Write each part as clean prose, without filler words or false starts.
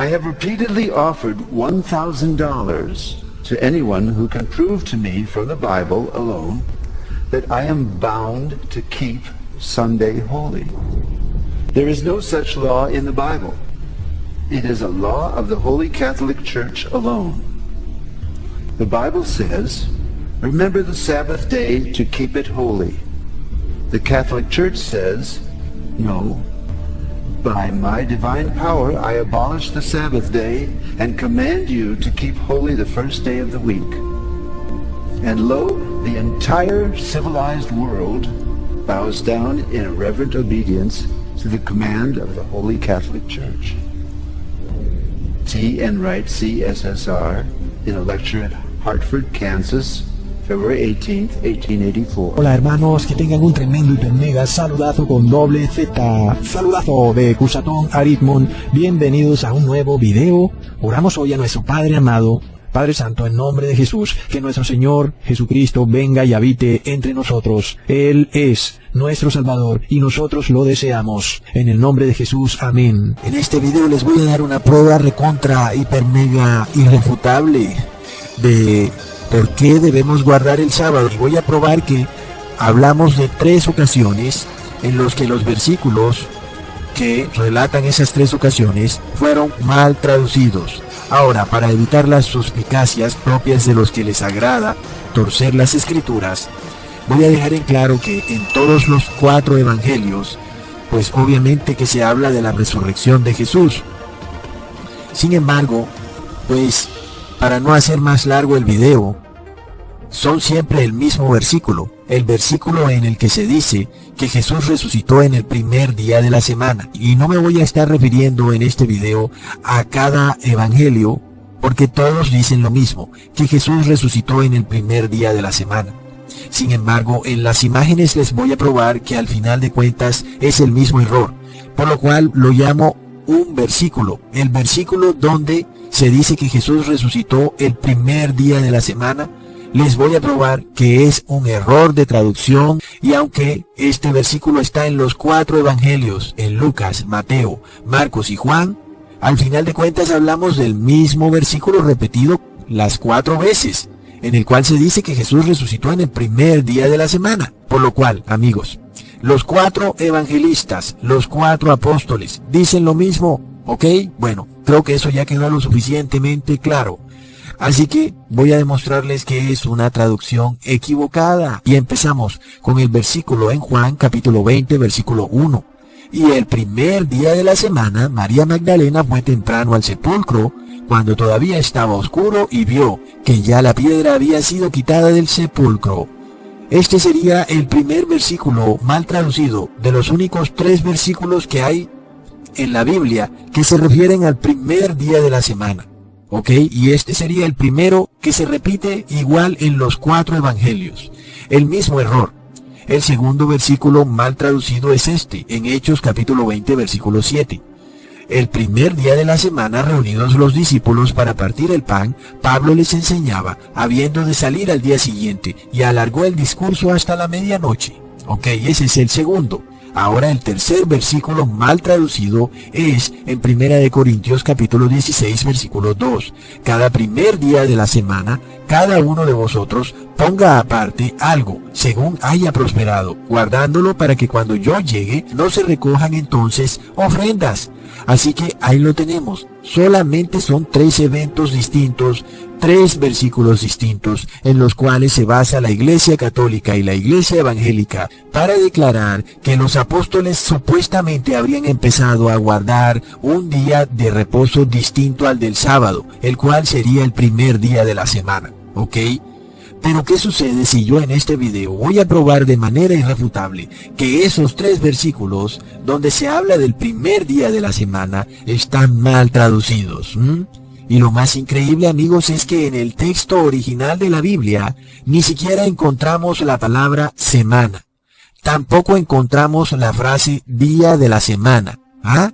I have repeatedly offered $1,000 to anyone who can prove to me from the Bible alone that I am bound to keep Sunday holy. There is no such law in the Bible. It is a law of the Holy Catholic Church alone. The Bible says, remember the Sabbath day to keep it holy. The Catholic Church says, no, by my divine power I abolish the Sabbath day and command you to keep holy the first day of the week. And lo, the entire civilized world bows down in reverent obedience to the command of the Holy Catholic Church. T. Enright, CSSR, in a lecture at Hartford, Kansas, February 18, 1884. Hola hermanos, que tengan un tremendo y mega saludazo con doble Z. Saludazo de Cusatón Aritmon. Bienvenidos a un nuevo video. Oramos hoy a nuestro Padre amado, Padre Santo, en nombre de Jesús, que nuestro Señor Jesucristo venga y habite entre nosotros. Él es nuestro Salvador y nosotros lo deseamos. En el nombre de Jesús, amén. En este video les voy a dar una prueba recontra, hiper, mega, irrefutable de por qué debemos guardar el sábado. Y voy a probar que hablamos de 3 ocasiones en los que los versículos que relatan esas 3 ocasiones fueron mal traducidos. Ahora, para evitar las suspicacias propias de los que les agrada torcer las escrituras, voy a dejar en claro que en todos los 4 evangelios, pues obviamente que se habla de la resurrección de Jesús. Sin embargo, pues para no hacer más largo el video, son siempre el mismo versículo, el versículo en el que se dice que Jesús resucitó en el primer día de la semana. Y no me voy a estar refiriendo en este video a cada evangelio, porque todos dicen lo mismo, que Jesús resucitó en el primer día de la semana. Sin embargo, en las imágenes les voy a probar que al final de cuentas es el mismo error, por lo cual lo llamo un versículo, el versículo donde se dice que Jesús resucitó el primer día de la semana. Les voy a probar que es un error de traducción, y aunque este versículo está en los 4 evangelios, en Lucas, Mateo, Marcos y Juan, al final de cuentas hablamos del mismo versículo repetido las 4 veces, en el cual se dice que Jesús resucitó en el primer día de la semana. Por lo cual, amigos, los 4 evangelistas, los 4 apóstoles, dicen lo mismo, ¿ok? Bueno, creo que eso ya quedó lo suficientemente claro. Así que voy a demostrarles que es una traducción equivocada. Y empezamos con el versículo en Juan capítulo 20, versículo 1. Y el primer día de la semana, María Magdalena fue temprano al sepulcro, cuando todavía estaba oscuro, y vio que ya la piedra había sido quitada del sepulcro. Este sería el primer versículo mal traducido de los únicos 3 versículos que hay en la Biblia que se refieren al primer día de la semana. ¿Ok? Y este sería el primero que se repite igual en los 4 evangelios. El mismo error. El segundo versículo mal traducido es este, en Hechos capítulo 20, versículo 7. El primer día de la semana, reunidos los discípulos para partir el pan, Pablo les enseñaba, habiendo de salir al día siguiente, y alargó el discurso hasta la medianoche. Ok, ese es el segundo. Ahora el tercer versículo mal traducido es en 1 Corintios capítulo 16 versículo 2. Cada primer día de la semana, cada uno de vosotros ponga aparte algo, según haya prosperado, guardándolo para que cuando yo llegue no se recojan entonces ofrendas. Así que ahí lo tenemos. Solamente son 3 eventos distintos, 3 versículos distintos en los cuales se basa la Iglesia Católica y la Iglesia Evangélica para declarar que los apóstoles supuestamente habrían empezado a guardar un día de reposo distinto al del sábado, el cual sería el primer día de la semana. ¿Ok? Pero ¿qué sucede si yo en este video voy a probar de manera irrefutable que esos 3 versículos donde se habla del primer día de la semana están mal traducidos? Y lo más increíble, amigos, es que en el texto original de la Biblia ni siquiera encontramos la palabra semana. Tampoco encontramos la frase día de la semana. ¿Ah?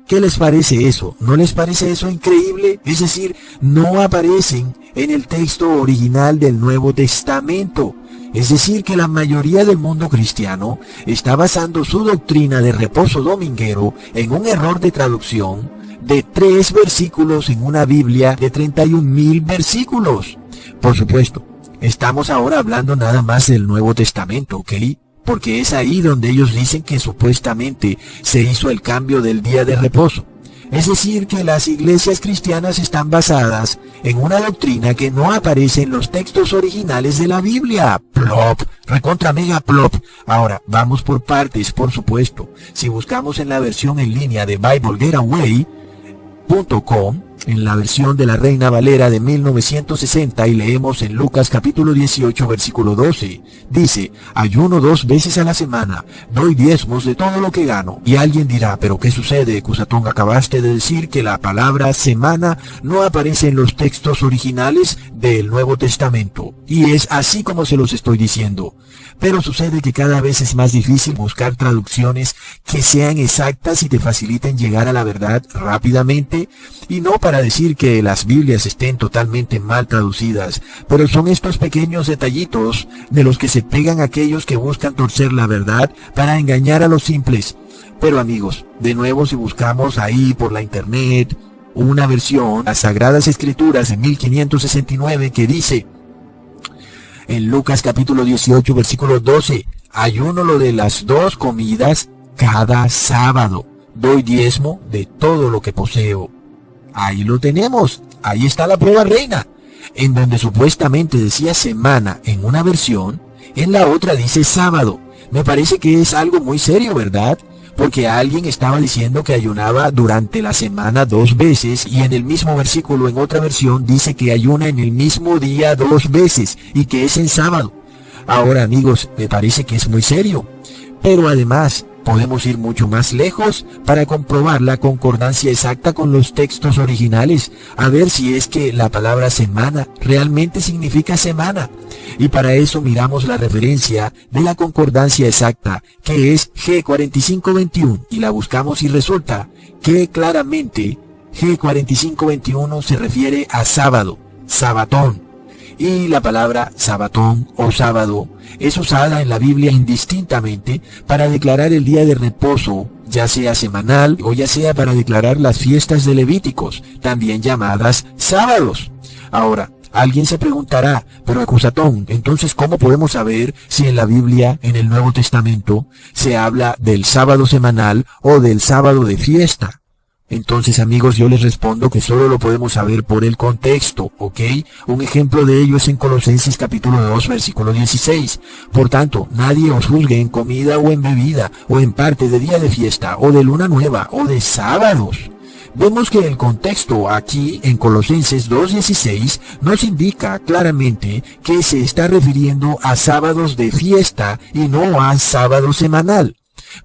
¿Qué les parece eso? ¿No les parece eso increíble? Es decir, no aparecen en el texto original del Nuevo Testamento. Es decir, que la mayoría del mundo cristiano está basando su doctrina de reposo dominguero en un error de traducción de 3 versículos en una Biblia de 31,000 versículos. Por supuesto, estamos ahora hablando nada más del Nuevo Testamento, ¿ok? Porque es ahí donde ellos dicen que supuestamente se hizo el cambio del día de reposo. Es decir, que las iglesias cristianas están basadas en una doctrina que no aparece en los textos originales de la Biblia. Plop, recontra mega plop. Ahora, vamos por partes, por supuesto. Si buscamos en la versión en línea de BibleGetaway.com, en la versión de la Reina Valera de 1960, y leemos en Lucas capítulo 18 versículo 12, dice: ayuno 2 veces a la semana, doy diezmos de todo lo que gano. Y alguien dirá: pero ¿qué sucede, Cusatón? Acabaste de decir que la palabra semana no aparece en los textos originales del Nuevo Testamento, y es así como se los estoy diciendo. Pero sucede que cada vez es más difícil buscar traducciones que sean exactas y te faciliten llegar a la verdad rápidamente, y no para decir que las Biblias estén totalmente mal traducidas, pero son estos pequeños detallitos de los que se pegan aquellos que buscan torcer la verdad para engañar a los simples. Pero amigos, de nuevo, si buscamos ahí por la internet una versión, las Sagradas Escrituras de 1569, que dice en Lucas capítulo 18 versículo 12: ayuno lo de las 2 comidas cada sábado, doy diezmo de todo lo que poseo. Ahí lo tenemos, ahí está la prueba reina, en donde supuestamente decía semana en una versión, en la otra dice sábado. Me parece que es algo muy serio, ¿verdad? Porque alguien estaba diciendo que ayunaba durante la semana 2 veces, y en el mismo versículo en otra versión dice que ayuna en el mismo día 2 veces y que es en sábado. Ahora, amigos, me parece que es muy serio. Pero además, podemos ir mucho más lejos para comprobar la concordancia exacta con los textos originales, a ver si es que la palabra semana realmente significa semana. Y para eso miramos la referencia de la concordancia exacta, que es G4521, y la buscamos y resulta que claramente G4521 se refiere a sábado, sabatón. Y la palabra sabatón o sábado es usada en la Biblia indistintamente para declarar el día de reposo, ya sea semanal o ya sea para declarar las fiestas de Levíticos, también llamadas sábados. Ahora, alguien se preguntará: pero Cusatón, entonces ¿cómo podemos saber si en la Biblia, en el Nuevo Testamento, se habla del sábado semanal o del sábado de fiesta? Entonces, amigos, yo les respondo que solo lo podemos saber por el contexto, ¿ok? Un ejemplo de ello es en Colosenses capítulo 2, versículo 16. Por tanto, nadie os juzgue en comida o en bebida, o en parte de día de fiesta, o de luna nueva, o de sábados. Vemos que el contexto aquí en Colosenses 2:16 nos indica claramente que se está refiriendo a sábados de fiesta y no a sábado semanal.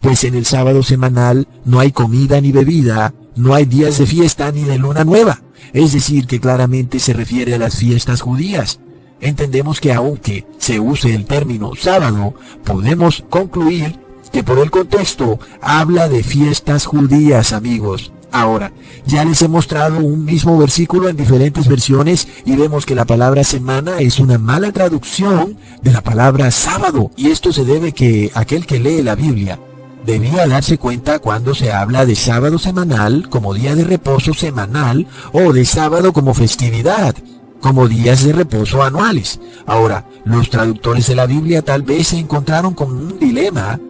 Pues en el sábado semanal no hay comida ni bebida, no hay días de fiesta ni de luna nueva. Es decir, que claramente se refiere a las fiestas judías. Entendemos que aunque se use el término sábado, podemos concluir que por el contexto habla de fiestas judías, amigos. Ahora, ya les he mostrado un mismo versículo en diferentes versiones y vemos que la palabra semana es una mala traducción de la palabra sábado. Y esto se debe que aquel que lee la Biblia debía darse cuenta cuando se habla de sábado semanal como día de reposo semanal o de sábado como festividad, como días de reposo anuales. Ahora, los traductores de la Biblia tal vez se encontraron con un dilema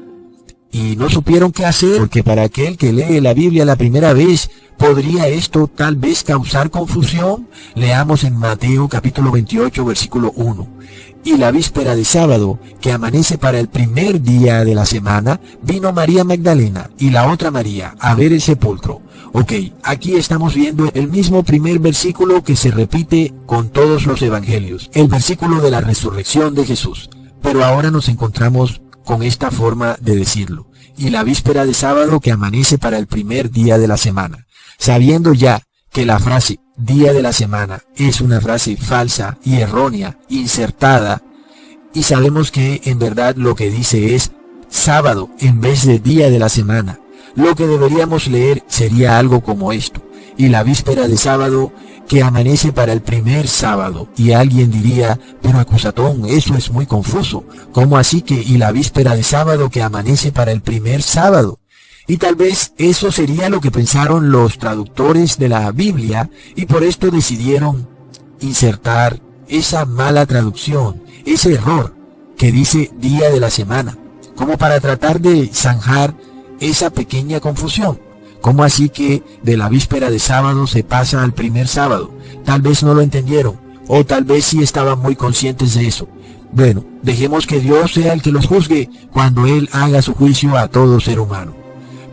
y no supieron qué hacer, porque para aquel que lee la Biblia la primera vez, ¿podría esto tal vez causar confusión? Leamos en Mateo capítulo 28, versículo 1. Y la víspera de sábado, que amanece para el primer día de la semana, vino María Magdalena y la otra María a ver el sepulcro. Ok, aquí estamos viendo el mismo primer versículo que se repite con todos los evangelios, el versículo de la resurrección de Jesús. Pero ahora nos encontramos con esta forma de decirlo: y la víspera de sábado, que amanece para el primer día de la semana. Sabiendo ya que la frase día de la semana es una frase falsa y errónea, insertada, y sabemos que en verdad lo que dice es sábado en vez de día de la semana, lo que deberíamos leer sería algo como esto: y la víspera de sábado, que amanece para el primer sábado. Y alguien diría: pero Cusatón, eso es muy confuso. ¿Cómo así que y la víspera de sábado, que amanece para el primer sábado? Y tal vez eso sería lo que pensaron los traductores de la Biblia, y por esto decidieron insertar esa mala traducción, ese error que dice día de la semana, como para tratar de zanjar esa pequeña confusión. ¿Cómo así que de la víspera de sábado se pasa al primer sábado? Tal vez no lo entendieron, o tal vez sí estaban muy conscientes de eso. Bueno, dejemos que Dios sea el que los juzgue cuando Él haga su juicio a todo ser humano.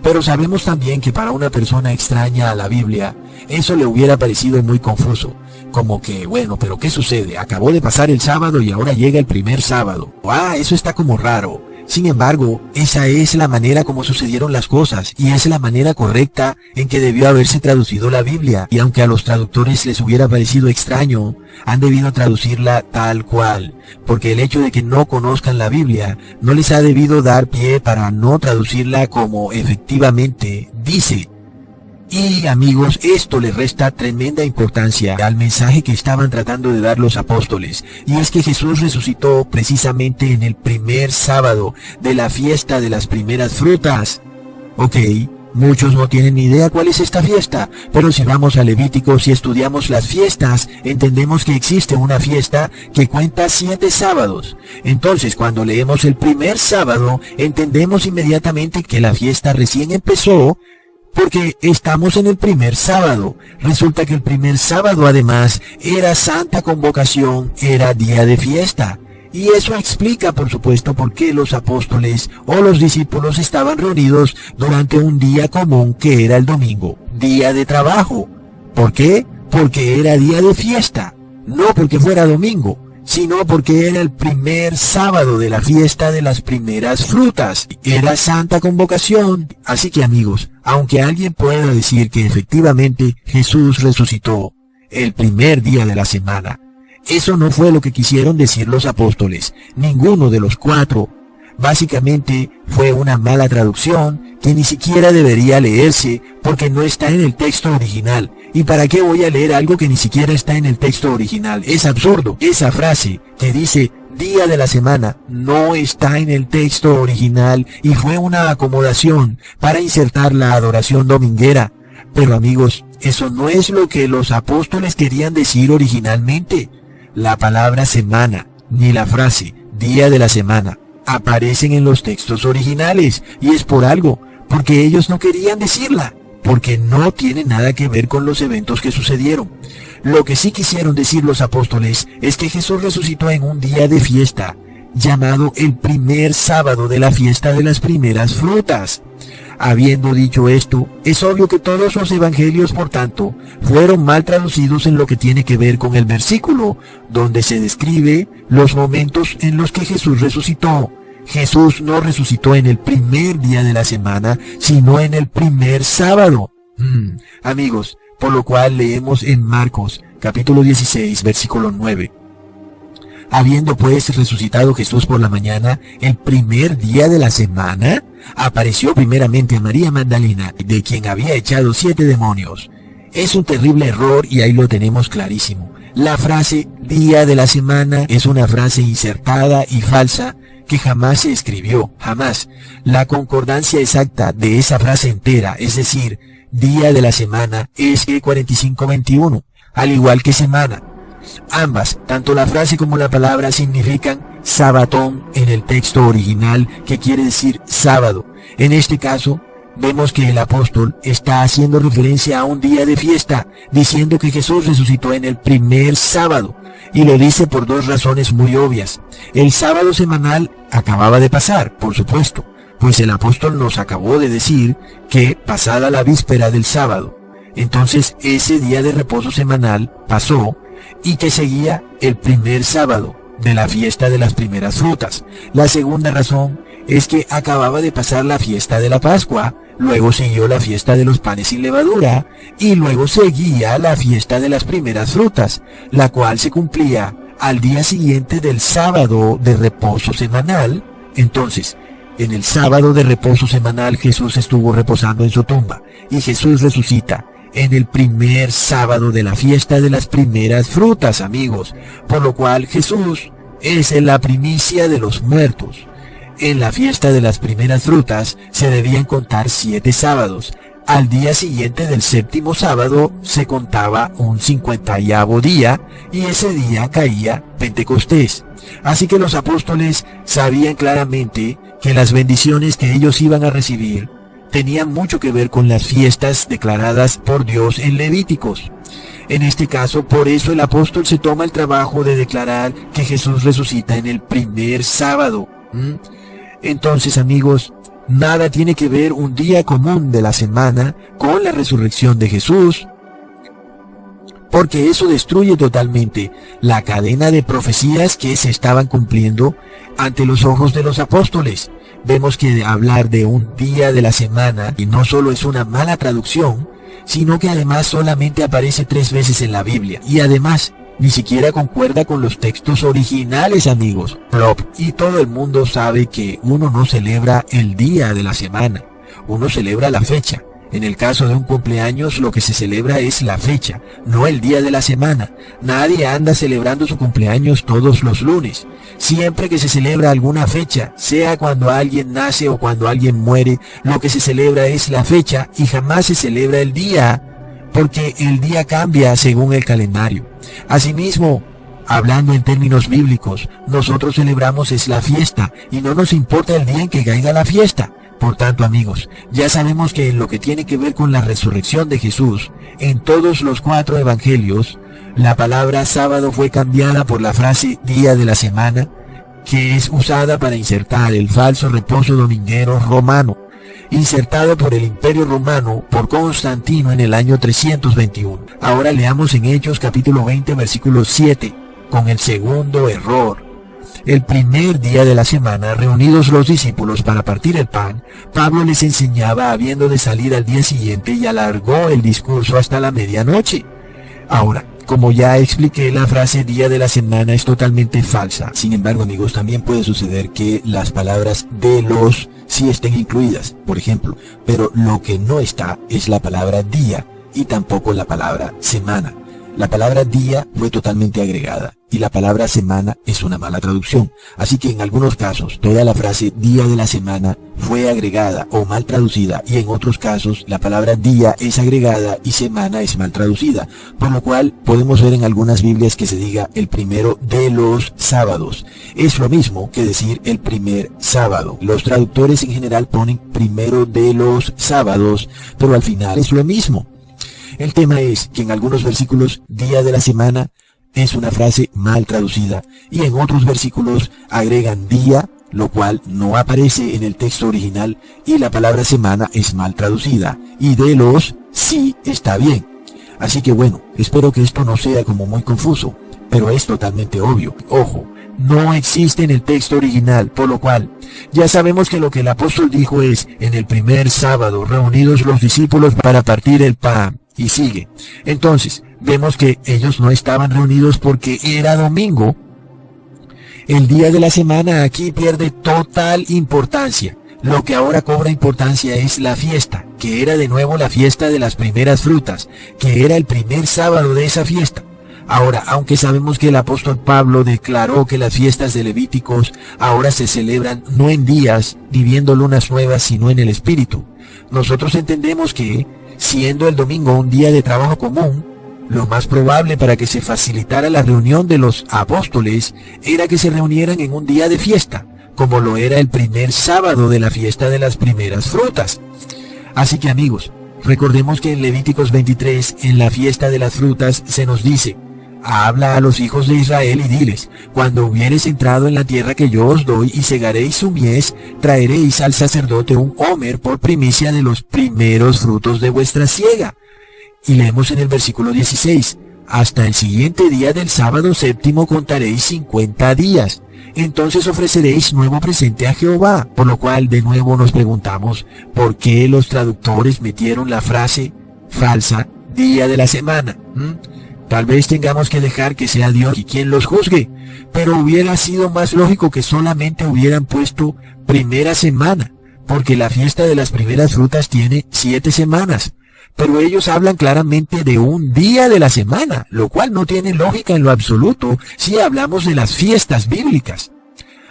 Pero sabemos también que para una persona extraña a la Biblia, eso le hubiera parecido muy confuso. Como que, bueno, pero ¿qué sucede? Acabó de pasar el sábado y ahora llega el primer sábado. Eso está como raro. Sin embargo, esa es la manera como sucedieron las cosas, y es la manera correcta en que debió haberse traducido la Biblia. Y aunque a los traductores les hubiera parecido extraño, han debido traducirla tal cual, porque el hecho de que no conozcan la Biblia no les ha debido dar pie para no traducirla como efectivamente dice. Y amigos, esto le resta tremenda importancia al mensaje que estaban tratando de dar los apóstoles, y es que Jesús resucitó precisamente en el primer sábado de la fiesta de las primeras frutas. Ok, muchos no tienen ni idea cuál es esta fiesta, pero si vamos a Levíticos y estudiamos las fiestas, entendemos que existe una fiesta que cuenta 7 sábados. Entonces, cuando leemos el primer sábado, entendemos inmediatamente que la fiesta recién empezó, porque estamos en el primer sábado. Resulta que el primer sábado además era Santa Convocación, era día de fiesta. Y eso explica, por supuesto, por qué los apóstoles o los discípulos estaban reunidos durante un día común que era el domingo, día de trabajo. ¿Por qué? Porque era día de fiesta, no porque fuera domingo, sino porque era el primer sábado de la fiesta de las primeras frutas. Era Santa Convocación. Así que amigos, aunque alguien pueda decir que efectivamente Jesús resucitó el primer día de la semana, eso no fue lo que quisieron decir los apóstoles, ninguno de los 4. Básicamente fue una mala traducción que ni siquiera debería leerse porque no está en el texto original. ¿Y para qué voy a leer algo que ni siquiera está en el texto original? Es absurdo. Esa frase que dice día de la semana no está en el texto original y fue una acomodación para insertar la adoración dominguera. Pero amigos, eso no es lo que los apóstoles querían decir originalmente. La palabra semana ni la frase día de la semana aparecen en los textos originales, y es por algo, porque ellos no querían decirla, porque no tiene nada que ver con los eventos que sucedieron. Lo que sí quisieron decir los apóstoles es que Jesús resucitó en un día de fiesta, llamado el primer sábado de la fiesta de las primeras frutas. Habiendo dicho esto, es obvio que todos los evangelios, por tanto, fueron mal traducidos en lo que tiene que ver con el versículo, donde se describe los momentos en los que Jesús resucitó. Jesús no resucitó en el primer día de la semana, sino en el primer sábado. Amigos, por lo cual leemos en Marcos, capítulo 16, versículo 9. Habiendo pues resucitado Jesús por la mañana, el primer día de la semana, apareció primeramente a María Magdalena, de quien había echado 7 demonios. Es un terrible error y ahí lo tenemos clarísimo. La frase día de la semana es una frase insertada y falsa que jamás se escribió, jamás. La concordancia exacta de esa frase entera, es decir, día de la semana, es E4521, al igual que semana. Ambas, tanto la frase como la palabra, significan sabatón en el texto original, que quiere decir sábado. En este caso, vemos que el apóstol está haciendo referencia a un día de fiesta, diciendo que Jesús resucitó en el primer sábado, y lo dice por 2 razones muy obvias. El sábado semanal acababa de pasar, por supuesto, pues el apóstol nos acabó de decir que pasada la víspera del sábado, entonces ese día de reposo semanal pasó, y que seguía el primer sábado de la fiesta de las primeras frutas. La segunda razón es que acababa de pasar la fiesta de la Pascua, luego siguió la fiesta de los panes sin levadura, y luego seguía la fiesta de las primeras frutas, la cual se cumplía al día siguiente del sábado de reposo semanal. Entonces, en el sábado de reposo semanal Jesús estuvo reposando en su tumba, y Jesús resucita en el primer sábado de la fiesta de las primeras frutas, amigos, por lo cual Jesús es la primicia de los muertos. En la fiesta de las primeras frutas se debían contar 7 sábados. Al día siguiente del séptimo sábado se contaba un 50º día y ese día caía Pentecostés. Así que los apóstoles sabían claramente que las bendiciones que ellos iban a recibir tenían mucho que ver con las fiestas declaradas por Dios en Levíticos. En este caso, por eso el apóstol se toma el trabajo de declarar que Jesús resucita en el primer sábado. Entonces, amigos, nada tiene que ver un día común de la semana con la resurrección de Jesús, porque eso destruye totalmente la cadena de profecías que se estaban cumpliendo ante los ojos de los apóstoles. Vemos que hablar de un día de la semana y no solo es una mala traducción, sino que además solamente aparece 3 veces en la Biblia. Y además, ni siquiera concuerda con los textos originales, amigos. Y todo el mundo sabe que uno no celebra el día de la semana, uno celebra la fecha. En el caso de un cumpleaños, lo que se celebra es la fecha, no el día de la semana. Nadie anda celebrando su cumpleaños todos los lunes. Siempre que se celebra alguna fecha, sea cuando alguien nace o cuando alguien muere, lo que se celebra es la fecha y jamás se celebra el día, porque el día cambia según el calendario. Asimismo, hablando en términos bíblicos, nosotros celebramos es la fiesta y no nos importa el día en que caiga la fiesta. Por tanto, amigos, ya sabemos que en lo que tiene que ver con la resurrección de Jesús, en todos los 4 evangelios, la palabra sábado fue cambiada por la frase día de la semana, que es usada para insertar el falso reposo dominguero romano, insertado por el Imperio Romano por Constantino en el año 321. Ahora leamos en Hechos capítulo 20, versículo 7, con el segundo error. El primer día de la semana, reunidos los discípulos para partir el pan, Pablo les enseñaba habiendo de salir al día siguiente y alargó el discurso hasta la medianoche. Ahora, como ya expliqué, la frase día de la semana es totalmente falsa. Sin embargo, amigos, también puede suceder que las palabras de los sí estén incluidas, por ejemplo, pero lo que no está es la palabra día y tampoco la palabra semana. La palabra día fue totalmente agregada y la palabra semana es una mala traducción. Así que en algunos casos toda la frase día de la semana fue agregada o mal traducida y en otros casos la palabra día es agregada y semana es mal traducida. Por lo cual podemos ver en algunas Biblias que se diga el primero de los sábados. Es lo mismo que decir el primer sábado. Los traductores en general ponen primero de los sábados, pero al final es lo mismo. El tema es que en algunos versículos, día de la semana, es una frase mal traducida, y en otros versículos agregan día, lo cual no aparece en el texto original, y la palabra semana es mal traducida, y de los sí está bien. Así que bueno, espero que esto no sea como muy confuso, pero es totalmente obvio. Ojo, no existe en el texto original, por lo cual ya sabemos que lo que el apóstol dijo es, en el primer sábado, reunidos los discípulos para partir el pan. Y sigue. Entonces, vemos que ellos no estaban reunidos porque era domingo. El día de la semana aquí pierde total importancia. Lo que ahora cobra importancia es la fiesta, que era de nuevo la fiesta de las primeras frutas, que era el primer sábado de esa fiesta. Ahora, aunque sabemos que el apóstol Pablo declaró que las fiestas de Levíticos ahora se celebran no en días, ni viendo lunas nuevas, sino en el Espíritu, nosotros entendemos que, siendo el domingo un día de trabajo común, lo más probable para que se facilitara la reunión de los apóstoles era que se reunieran en un día de fiesta, como lo era el primer sábado de la fiesta de las primeras frutas. Así que, amigos, recordemos que en Levíticos 23, en la fiesta de las frutas, se nos dice: habla a los hijos de Israel y diles, cuando hubiereis entrado en la tierra que yo os doy y segaréis su mies, traeréis al sacerdote un homer por primicia de los primeros frutos de vuestra siega. Y leemos en el versículo 16, hasta el siguiente día del sábado séptimo contaréis 50 días. Entonces ofreceréis nuevo presente a Jehová. Por lo cual de nuevo nos preguntamos, ¿por qué los traductores metieron la frase falsa día de la semana? Tal vez tengamos que dejar que sea Dios quien los juzgue, pero hubiera sido más lógico que solamente hubieran puesto primera semana, porque la fiesta de las primeras frutas tiene 7 semanas. Pero ellos hablan claramente de un día de la semana, lo cual no tiene lógica en lo absoluto si hablamos de las fiestas bíblicas.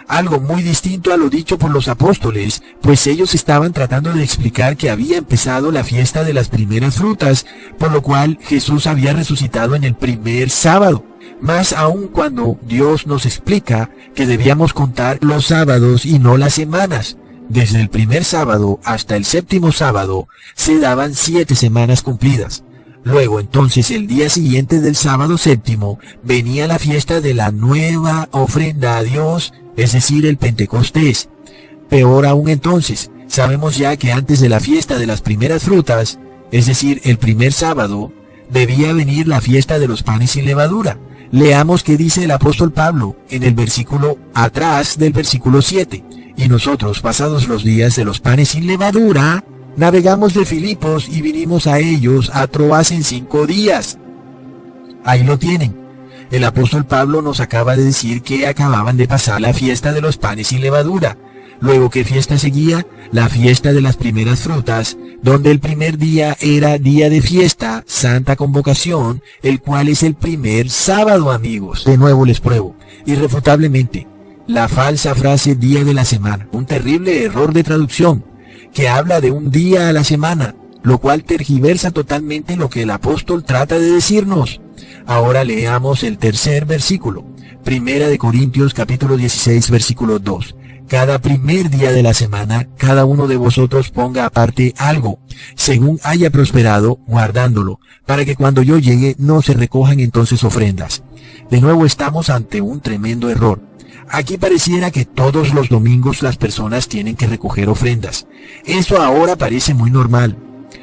algo muy distinto a lo dicho por los apóstoles, pues ellos estaban tratando de explicar que había empezado la fiesta de las primeras frutas, por lo cual Jesús había resucitado en el primer sábado. Más aún cuando Dios nos explica que debíamos contar los sábados y no las semanas. Desde el primer sábado hasta el séptimo sábado se daban 7 semanas cumplidas. Luego entonces el día siguiente del sábado séptimo venía la fiesta de la nueva ofrenda a Dios, es decir, el Pentecostés. Peor aún entonces, sabemos ya que antes de la fiesta de las primeras frutas, es decir, el primer sábado, debía venir la fiesta de los panes sin levadura. Leamos qué dice el apóstol Pablo en el versículo atrás del versículo 7. Y nosotros, pasados los días de los panes sin levadura, navegamos de Filipos y vinimos a ellos a Troas en 5 días. Ahí lo tienen. El apóstol Pablo nos acaba de decir que acababan de pasar la fiesta de los panes sin levadura. Luego, ¿qué fiesta seguía? La fiesta de las primeras frutas, donde el primer día era día de fiesta, santa convocación, el cual es el primer sábado, amigos. De nuevo les pruebo, irrefutablemente, la falsa frase día de la semana, un terrible error de traducción, que habla de un día a la semana, lo cual tergiversa totalmente lo que el apóstol trata de decirnos. Ahora leamos el tercer versículo, Primera de Corintios capítulo 16 versículo 2. Cada primer día de la semana, cada uno de vosotros ponga aparte algo, según haya prosperado, guardándolo, para que cuando yo llegue no se recojan entonces ofrendas. De nuevo estamos ante un tremendo error. Aquí pareciera que todos los domingos las personas tienen que recoger ofrendas. Eso ahora parece muy normal.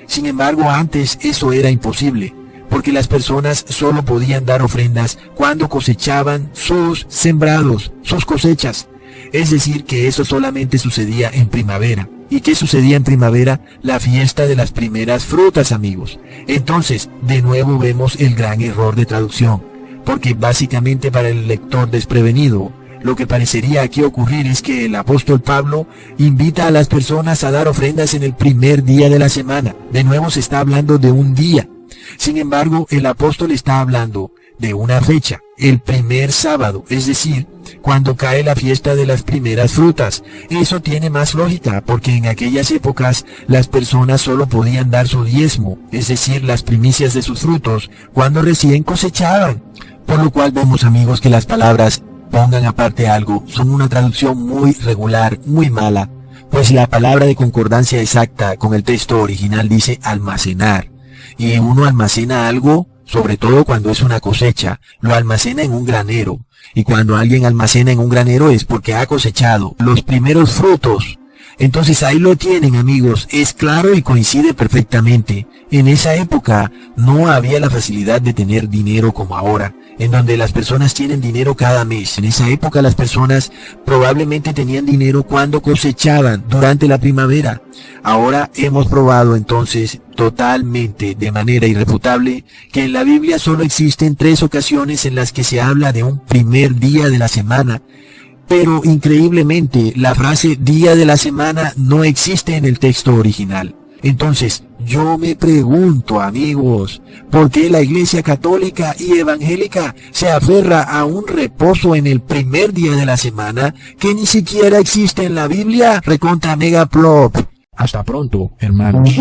Sin embargo, antes eso era imposible, porque las personas solo podían dar ofrendas cuando cosechaban sus sembrados, sus cosechas. Es decir, que eso solamente sucedía en primavera. ¿Y qué sucedía en primavera? La fiesta de las primeras frutas, amigos. Entonces, de nuevo vemos el gran error de traducción, porque básicamente para el lector desprevenido, lo que parecería aquí ocurrir es que el apóstol Pablo invita a las personas a dar ofrendas en el primer día de la semana. De nuevo se está hablando de un día. Sin embargo, el apóstol está hablando de una fecha, el primer sábado, es decir, cuando cae la fiesta de las primeras frutas. Eso tiene más lógica, porque en aquellas épocas las personas solo podían dar su diezmo, es decir, las primicias de sus frutos, cuando recién cosechaban. Por lo cual vemos, amigos, que las palabras pongan aparte algo son una traducción muy regular, muy mala, pues la palabra de concordancia exacta con el texto original dice almacenar, y uno almacena algo, sobre todo cuando es una cosecha, lo almacena en un granero, y cuando alguien almacena en un granero es porque ha cosechado los primeros frutos. Entonces ahí lo tienen, amigos, es claro y coincide perfectamente. En esa época no había la facilidad de tener dinero como ahora, en donde las personas tienen dinero cada mes. En esa época las personas probablemente tenían dinero cuando cosechaban durante la primavera. Ahora hemos probado entonces totalmente, de manera irrefutable, que en la Biblia solo existen 3 ocasiones en las que se habla de un primer día de la semana. Pero increíblemente, la frase día de la semana no existe en el texto original. Entonces, yo me pregunto, amigos, ¿por qué la Iglesia católica y evangélica se aferra a un reposo en el primer día de la semana que ni siquiera existe en la Biblia? Recontra mega plop. Hasta pronto, hermanos.